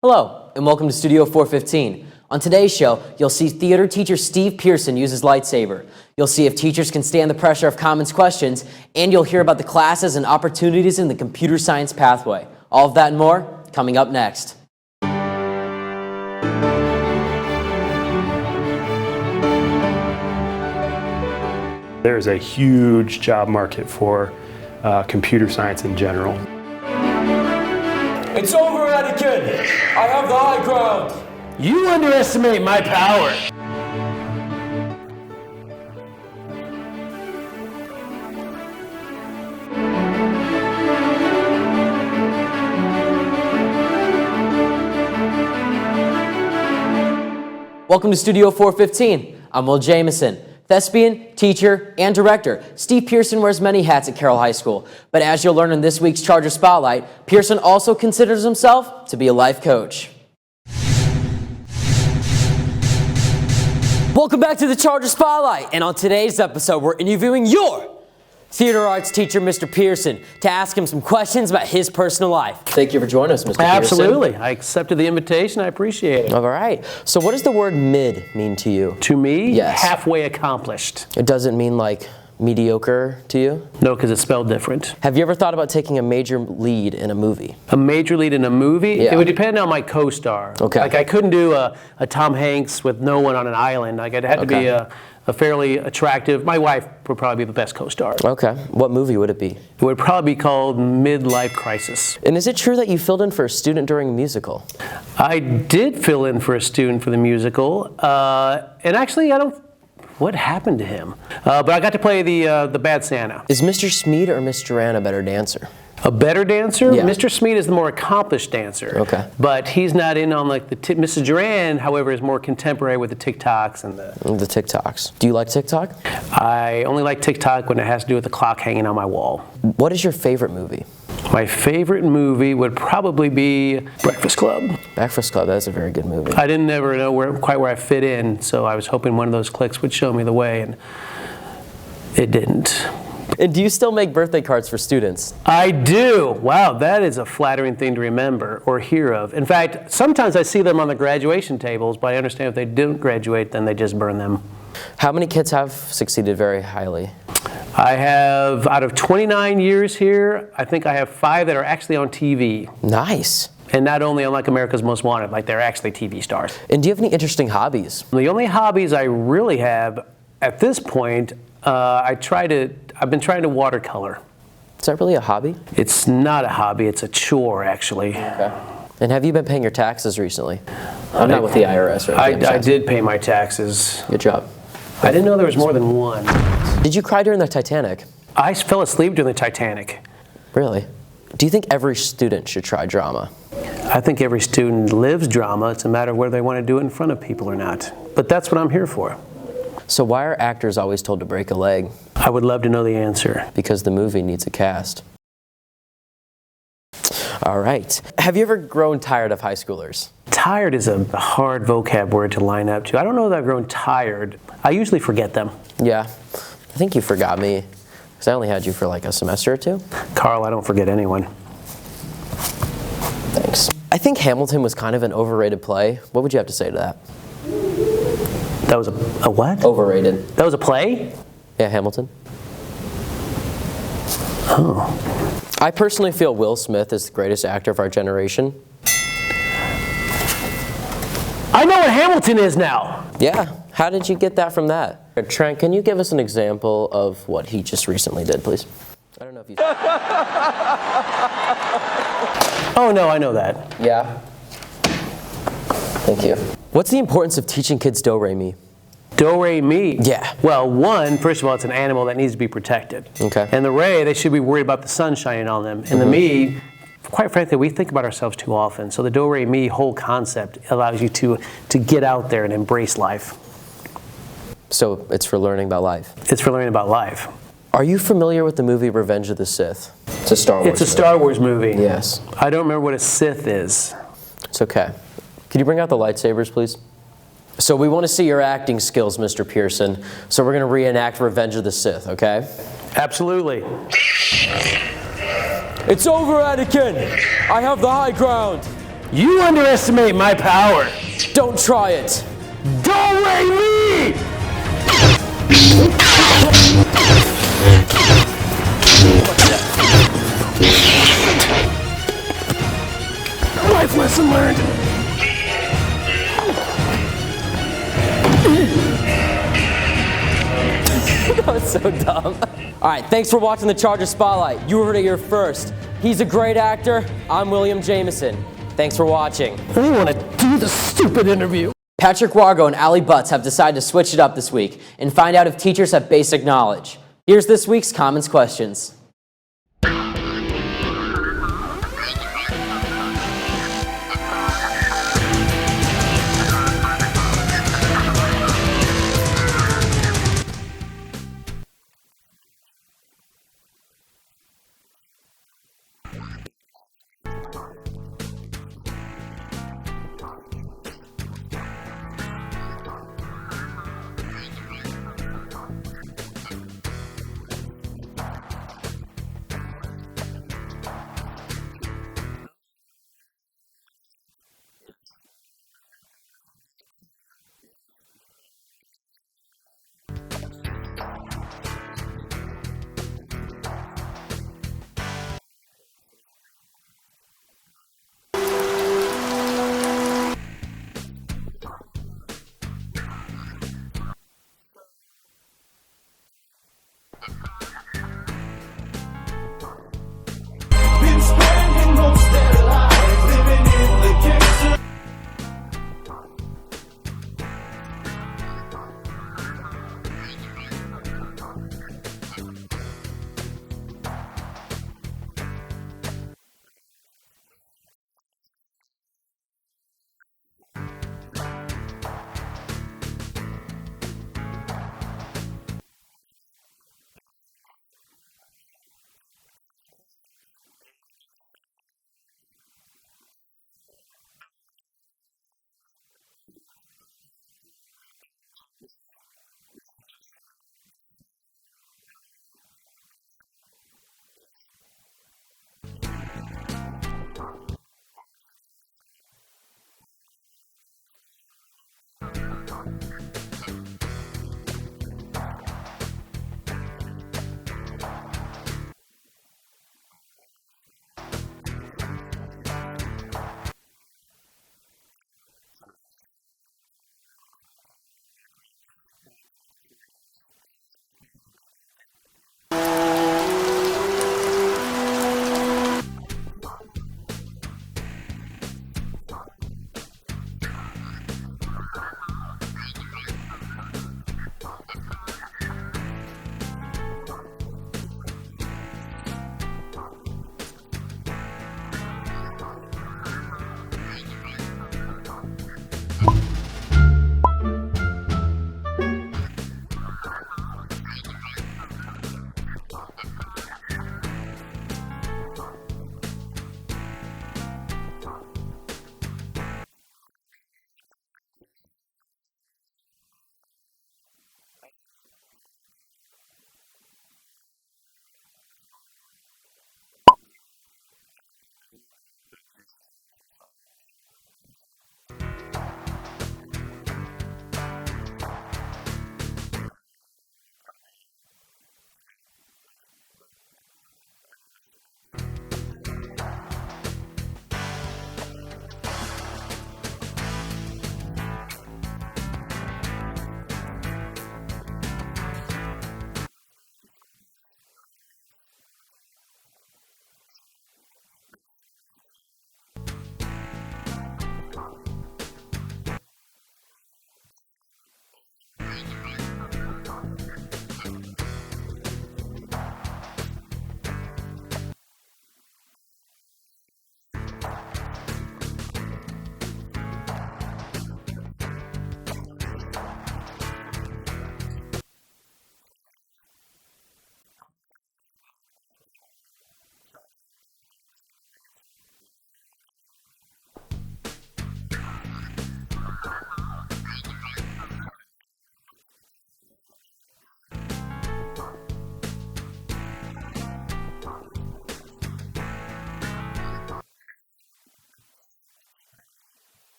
Hello, and welcome to Studio 415. On today's show, you'll see theater teacher Steve Pearson use his lightsaber. You'll see if teachers can stand the pressure of Commons questions, and you'll hear about the classes and opportunities in the computer science pathway. All of that and more, coming up next. There's a huge job market for computer science in general. It's over, Anakin! I have the high ground! You underestimate my power! Welcome to Studio 415. I'm Will Jameson. Thespian, teacher, and director, Steve Pearson wears many hats at Carroll High School. But as you'll learn in this week's Charger Spotlight, Pearson also considers himself to be a life coach. Welcome back to the Charger Spotlight. And on today's episode, we're interviewing your theater arts teacher, Mr. Pearson, to ask him some questions about his personal life. Thank you for joining us, Mr. Pearson. Absolutely. I accepted the invitation. I appreciate it. All right. So what does the word mid mean to you? To me, yes. Halfway accomplished. It doesn't mean like mediocre to you? No, because it's spelled different. Have you ever thought about taking a major lead in a movie? A major lead in a movie? Yeah. It would depend on my co-star. Okay. Like I couldn't do a Tom Hanks with no one on an island. Like it had to be a fairly attractive, my wife would probably be the best co-star. Okay. What movie would it be? It would probably be called Midlife Crisis. And is it true that you filled in for a student during a musical? I did fill in for a student for the musical, and actually what happened to him? But I got to play the bad Santa. Is Mr. Smead or Miss Duran a better dancer? A better dancer? Yeah. Mr. Smead is the more accomplished dancer. Okay. But he's not in on like Mrs. Duran, however, is more contemporary with the TikToks and the TikToks. Do you like TikTok? I only like TikTok when it has to do with the clock hanging on my wall. What is your favorite movie? My favorite movie would probably be Breakfast Club. Breakfast Club, that's a very good movie. I didn't ever know quite where I fit in, so I was hoping one of those clicks would show me the way, and it didn't. And do you still make birthday cards for students? I do. Wow, that is a flattering thing to remember or hear of. In fact, sometimes I see them on the graduation tables, but I understand if they don't graduate, then they just burn them. How many kids have succeeded very highly? I have, out of 29 years here, I think I have 5 that are actually on TV. Nice. And not only on like America's Most Wanted, like they're actually TV stars. And do you have any interesting hobbies? The only hobbies I really have at this point, I've been trying to watercolor. Is that really a hobby? It's not a hobby, it's a chore actually. Okay. And have you been paying your taxes recently? I'm not with the IRS, right? I did pay my taxes. Good job. I didn't know there was more than one. Did you cry during the Titanic? I fell asleep during the Titanic. Really? Do you think every student should try drama? I think every student lives drama. It's a matter of whether they want to do it in front of people or not. But that's what I'm here for. So why are actors always told to break a leg? I would love to know the answer. Because the movie needs a cast. All right. Have you ever grown tired of high schoolers? Tired is a hard vocab word to line up to. I don't know that I've grown tired. I usually forget them. Yeah. I think you forgot me, because I only had you for like a semester or two. Carl, I don't forget anyone. Thanks. I think Hamilton was kind of an overrated play. What would you have to say to that? That was a what? Overrated. That was a play? Yeah, Hamilton. Oh. I personally feel Will Smith is the greatest actor of our generation. I know what Hamilton is now. Yeah. How did you get that from that? Trent, can you give us an example of what he just recently did, please? I don't know if you... Oh, no, I know that. Yeah? Thank you. What's the importance of teaching kids do-re-mi? Do-re-mi? Yeah. Well, one, first of all, it's an animal that needs to be protected. Okay. And the re, they should be worried about the sun shining on them. And the mi, quite frankly, we think about ourselves too often. So the do-re-mi whole concept allows you to get out there and embrace life. So it's for learning about life? It's for learning about life. Are you familiar with the movie Revenge of the Sith? It's a Star Wars movie. It's a Star Wars movie. Yes. I don't remember what a Sith is. It's okay. Could you bring out the lightsabers, please? So we want to see your acting skills, Mr. Pearson. So we're going to reenact Revenge of the Sith, okay? Absolutely. It's over, Anakin! I have the high ground! You underestimate my power. Don't try it. Do-re-mi! Life lesson learned. That was so dumb. All right, thanks for watching the Charger Spotlight. You heard it here first. He's a great actor. I'm William Jameson. Thanks for watching. I don't want to do the stupid interview. Patrick Wargo and Allie Butts have decided to switch it up this week and find out if teachers have basic knowledge. Here's this week's Commons Questions.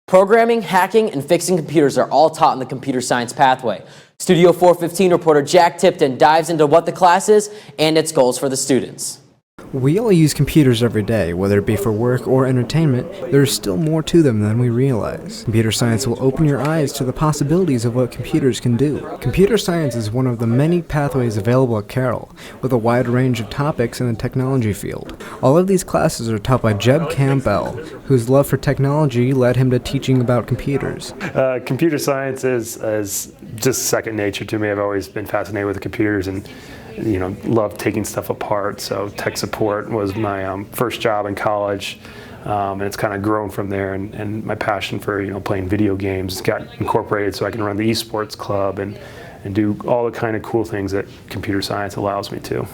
Programming, hacking, and fixing computers are all taught in the computer science pathway. Studio 415 reporter Jack Tipton dives into what the class is and its goals for the students. We all use computers every day, whether it be for work or entertainment. There is still more to them than we realize. Computer science will open your eyes to the possibilities of what computers can do. Computer science is one of the many pathways available at Carroll, with a wide range of topics in the technology field. All of these classes are taught by Jeb Campbell, whose love for technology led him to teaching about computers. Computer science is just second nature to me. I've always been fascinated with computers and love taking stuff apart. So tech support was my first job in college, and it's kind of grown from there. And my passion for playing video games got incorporated, so I can run the esports club and do all the kind of cool things that computer science allows me to.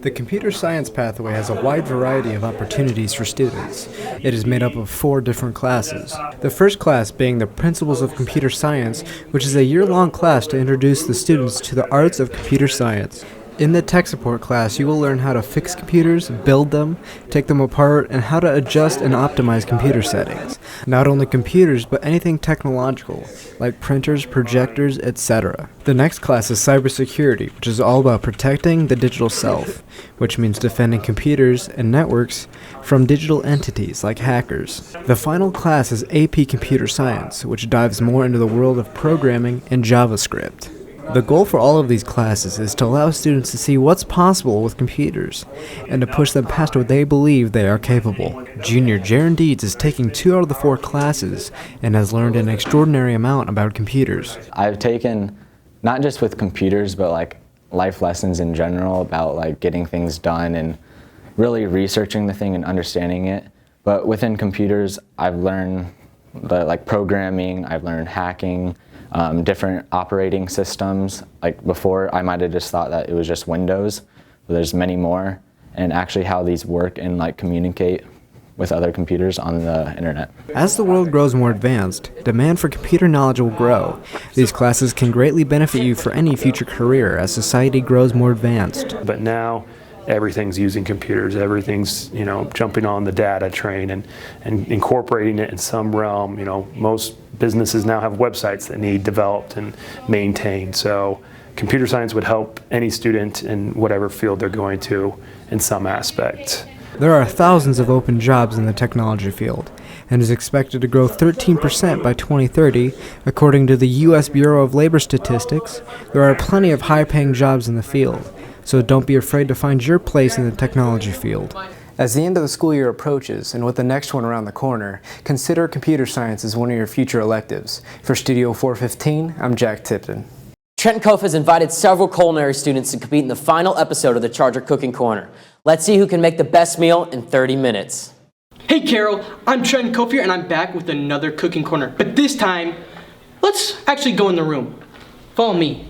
The computer science pathway has a wide variety of opportunities for students. It is made up of 4 different classes. The first class being the Principles of Computer Science, which is a year-long class to introduce the students to the arts of computer science. In the tech support class, you will learn how to fix computers, build them, take them apart, and how to adjust and optimize computer settings. Not only computers, but anything technological, like printers, projectors, etc. The next class is cybersecurity, which is all about protecting the digital self, which means defending computers and networks from digital entities like hackers. The final class is AP Computer Science, which dives more into the world of programming and JavaScript. The goal for all of these classes is to allow students to see what's possible with computers and to push them past what they believe they are capable. Junior Jaron Deeds is taking 2 out of the 4 classes and has learned an extraordinary amount about computers. I've taken not just with computers, but like life lessons in general about like getting things done and really researching the thing and understanding it. But within computers, I've learned like programming, I've learned hacking, different operating systems. Like before, I might have just thought that it was just Windows, but there's many more, and actually how these work and like communicate with other computers on the internet. As the world grows more advanced, demand for computer knowledge will grow. These classes can greatly benefit you for any future career as society grows more advanced. But now everything's using computers, everything's jumping on the data train and incorporating it in some realm. Most businesses now have websites that need developed and maintained. So computer science would help any student in whatever field they're going to in some aspect. There are thousands of open jobs in the technology field, and is expected to grow 13% by 2030, according to the U.S. Bureau of Labor Statistics. There are plenty of high-paying jobs in the field, so don't be afraid to find your place in the technology field. As the end of the school year approaches, and with the next one around the corner, consider computer science as one of your future electives. For Studio 415, I'm Jack Tipton. Trenton Cove has invited several culinary students to compete in the final episode of the Charger Cooking Corner. Let's see who can make the best meal in 30 minutes. Hey Carroll, I'm Trenton Cove here and I'm back with another cooking corner. But this time, let's actually go in the room. Follow me.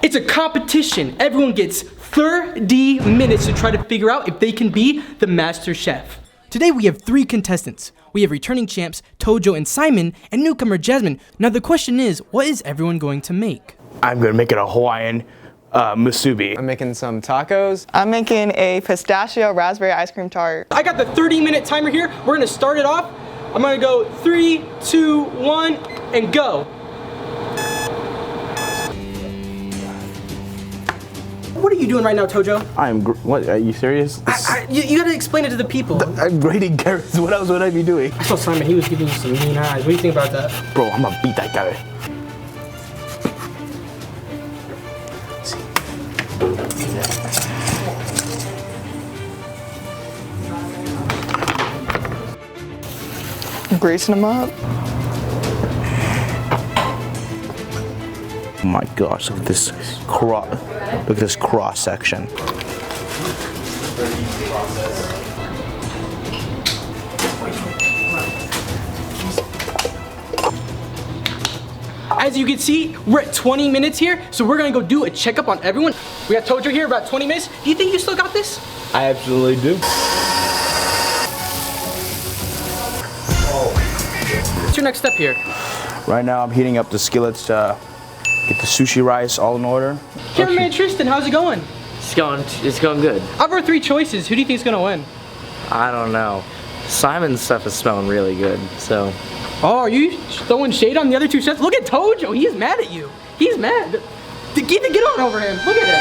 It's a competition. Everyone gets 30 minutes to try to figure out if they can be the master chef. Today we have 3 contestants. We have returning champs Tojo and Simon and newcomer Jasmine. Now the question is, what is everyone going to make? I'm going to make it a Hawaiian musubi. I'm making some tacos. I'm making a pistachio raspberry ice cream tart. I got the 30-minute timer here. We're going to start it off. I'm going to go 3, 2, 1, and go. What are you doing right now, Tojo? What, are you serious? You gotta explain it to the people. I'm grading carrots. What else would I be doing? I saw Simon, he was giving you some mean eyes. What do you think about that? Bro, I'm gonna beat that guy. Greasing them up. Oh my gosh, look at this cross section. As you can see, we're at 20 minutes here, so we're gonna go do a checkup on everyone. We got Tojo here, about 20 minutes. Do you think you still got this? I absolutely do. What's your next step here? Right now I'm heating up the skillets to get the sushi rice all in order. Cameraman Tristan, how's it going? It's going good. Of our 3 choices, who do you think is gonna win? I don't know. Simon's stuff is smelling really good, so Oh, are you throwing shade on the other two chefs? Look at Tojo, he's mad at you. He's mad. Get on over him, look at him.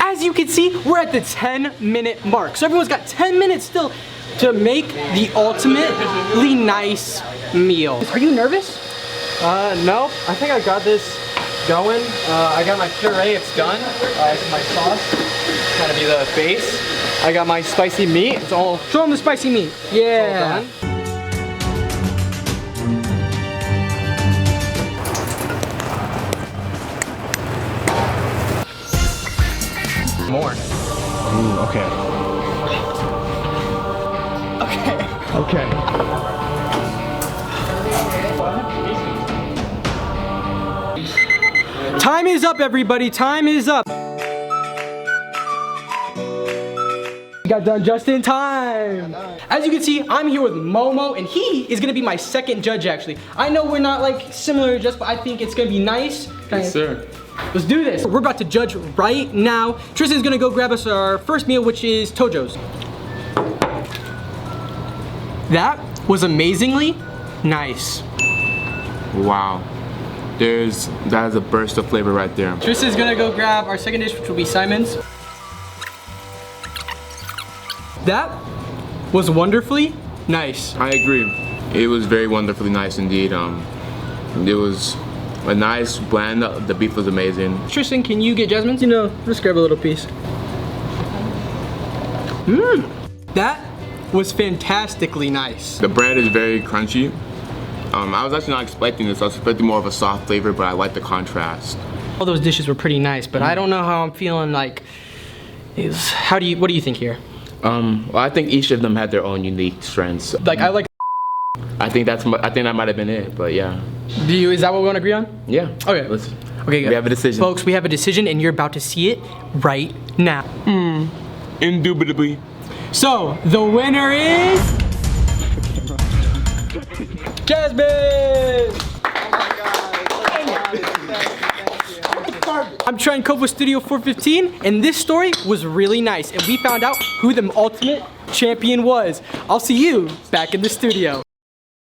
As you can see, we're at the 10-minute mark. So everyone's got 10 minutes still to make the ultimately nice meal. Are you nervous? No. I think I got this going. I got my puree, it's done. My sauce, kind of be the base. I got my spicy meat, it's all... Show them the spicy meat. Yeah. It's all done. More. Ooh, okay. Okay. Time is up, everybody. Time is up. We got done just in time. As you can see, I'm here with Momo, and he is gonna be my second judge, actually. I know we're not like similar just, but I think it's gonna be nice. Yes, sir. Let's do this. We're about to judge right now. Tristan's gonna go grab us our first meal, which is Tojo's. That was amazingly nice. Wow. That is a burst of flavor right there. Tristan's gonna go grab our second dish, which will be Simon's. That was wonderfully nice. I agree. It was very wonderfully nice indeed. It was a nice blend. The beef was amazing. Tristan, can you get Jasmine's? You know, just grab a little piece. That was fantastically nice. The bread is very crunchy. I was actually not expecting this. I was expecting more of a soft flavor, but I like the contrast. All those dishes were pretty nice, but I don't know how I'm feeling like what do you think here? Well, I think each of them had their own unique strengths. Like I think that might have been it, but yeah. Is that what we want to agree on? Yeah. Okay. Okay, good. We have a decision. Folks, we have a decision and you're about to see it right now. Indubitably. So, the winner is... Jasmine! I'm trying Cope with Studio 415, and this story was really nice, and we found out who the ultimate champion was. I'll see you back in the studio.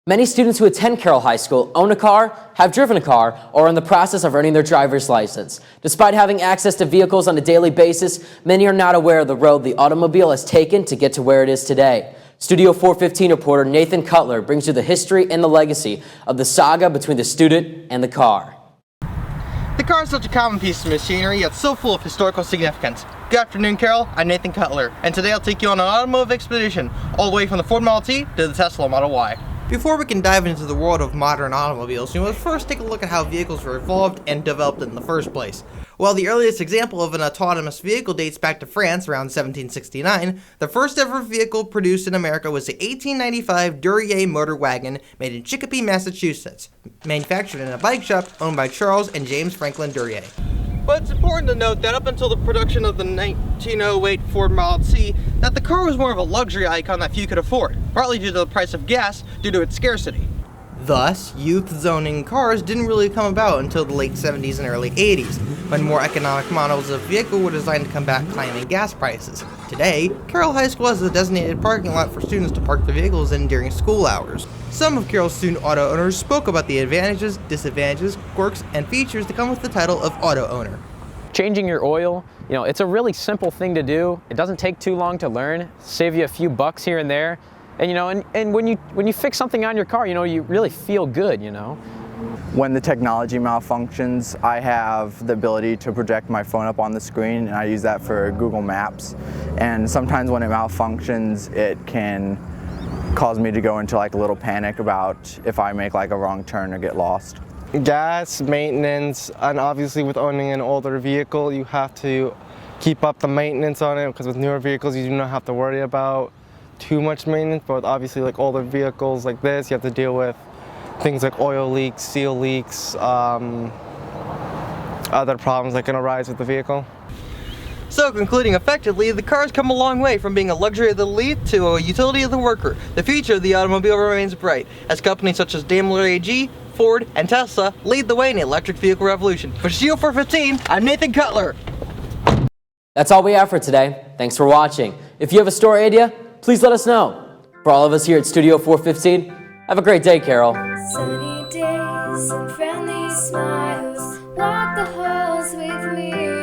Many students who attend Carroll High School own a car, have driven a car, or are in the process of earning their driver's license. Despite having access to vehicles on a daily basis, many are not aware of the road the automobile has taken to get to where it is today. Studio 415 reporter Nathan Cutler brings you the history and the legacy of the saga between the student and the car. The car is such a common piece of machinery, yet so full of historical significance. Good afternoon, Carroll. I'm Nathan Cutler, and today I'll take you on an automotive expedition, all the way from the Ford Model T to the Tesla Model Y. Before we can dive into the world of modern automobiles, we must first take a look at how vehicles were evolved and developed in the first place. While the earliest example of an autonomous vehicle dates back to France around 1769, the first ever vehicle produced in America was the 1895 Duryea motor wagon made in Chicopee, Massachusetts, manufactured in a bike shop owned by Charles and James Franklin Duryea. But it's important to note that up until the production of the 1908 Ford Model T, that the car was more of a luxury icon that few could afford, partly due to the price of gas due to its scarcity. Thus, youth-zoning cars didn't really come about until the late 70s and early 80s, when more economic models of vehicle were designed to combat climbing gas prices. Today, Carroll High School has a designated parking lot for students to park their vehicles in during school hours. Some of Carroll's student auto owners spoke about the advantages, disadvantages, quirks, and features that come with the title of auto owner. Changing your oil, it's a really simple thing to do. It doesn't take too long to learn, save you a few bucks here and there. And when you fix something on your car, you really feel good, When the technology malfunctions, I have the ability to project my phone up on the screen, and I use that for Google Maps. And sometimes when it malfunctions, it can cause me to go into like a little panic about if I make like a wrong turn or get lost. Gas, maintenance, and obviously with owning an older vehicle, you have to keep up the maintenance on it, because with newer vehicles, you do not have to worry about too much maintenance. But obviously like older vehicles like this, you have to deal with things like oil leaks, seal leaks, other problems that can arise with the vehicle. So concluding effectively, the cars come a long way from being a luxury of the elite to a utility of the worker. The future of the automobile remains bright, as companies such as Daimler AG, Ford, and Tesla lead the way in the electric vehicle revolution. For Studio 415, I'm Nathan Cutler. That's all we have for today. Thanks for watching. If you have a story idea, please let us know. For all of us here at Studio 415, have a great day, Carroll. Sunny days and friendly smiles walk the halls with me.